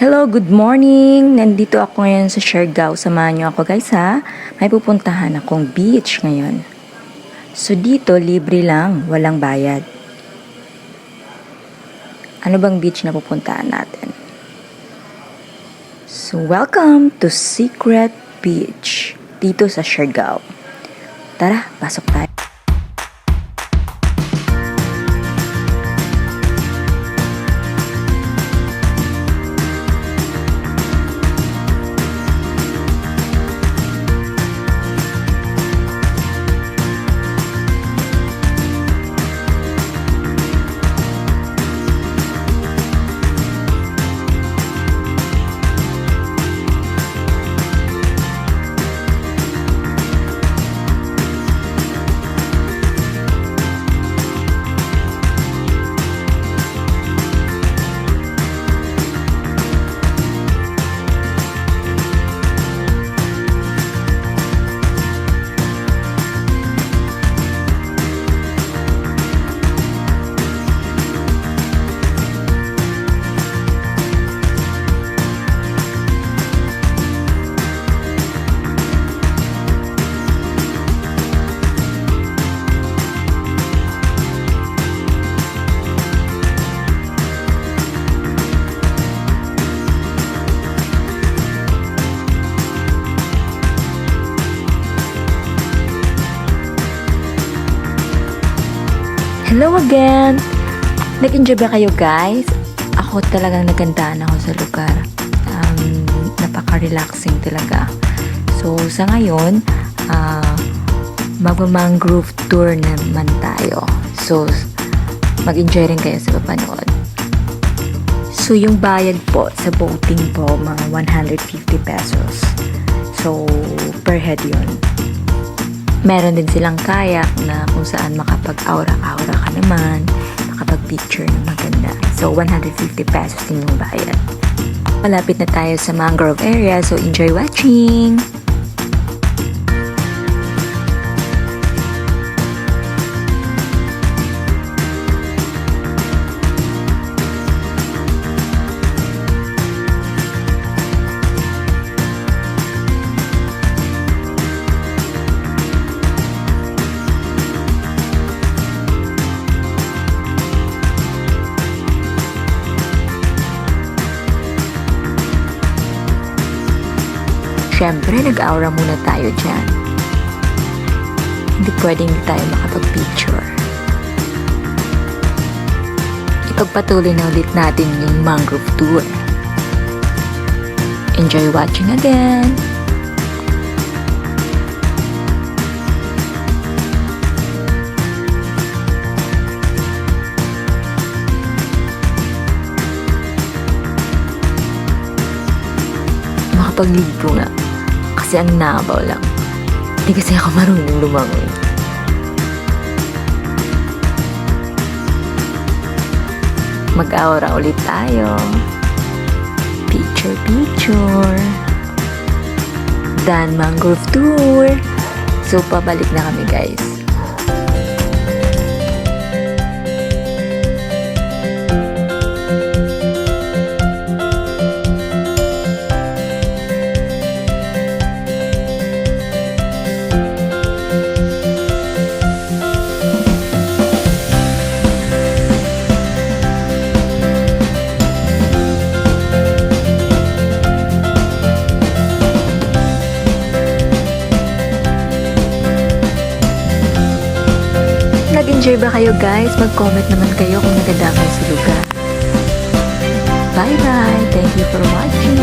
Hello, good morning! Nandito ako ngayon sa Siargao. Samahan niyo ako guys ha. May pupuntahan akong beach ngayon. So dito, libre lang, walang bayad. Ano bang beach na pupuntahan natin? So welcome to Secret Beach dito sa Siargao. Tara, pasok tayo. Hello again! Nag-enjoy ba kayo guys? Ako talagang nagandahan ako sa lugar. Napaka-relaxing talaga. So sa ngayon, mag-mangrove tour naman tayo. So mag-enjoy rin kayo sa papanood. So yung bayad po sa boating po, mga 150 pesos. So per head yun. Meron din silang kayak na kung saan makapag-aura-aura ka naman, makapag-picture na maganda. So, 150 pesos din yung bayad. Malapit na tayo sa mangrove area, so enjoy watching! Siyempre, nag-aura muna tayo dyan. Hindi pwedeng hindi tayo makapag-picture. Ipagpatuloy na ulit natin yung mangrove tour. Enjoy watching again! Makapagligo nga. Kasi ang nabaw lang. Hindi kasi ako marunong lumangoy. Mag-aura ulit tayo. Picture. Dan mangrove tour. So, pabalik na kami guys. Nag-enjoy ba kayo guys? Mag-comment naman kayo kung naganda kayo sa lugar. Bye-bye! Thank you for watching!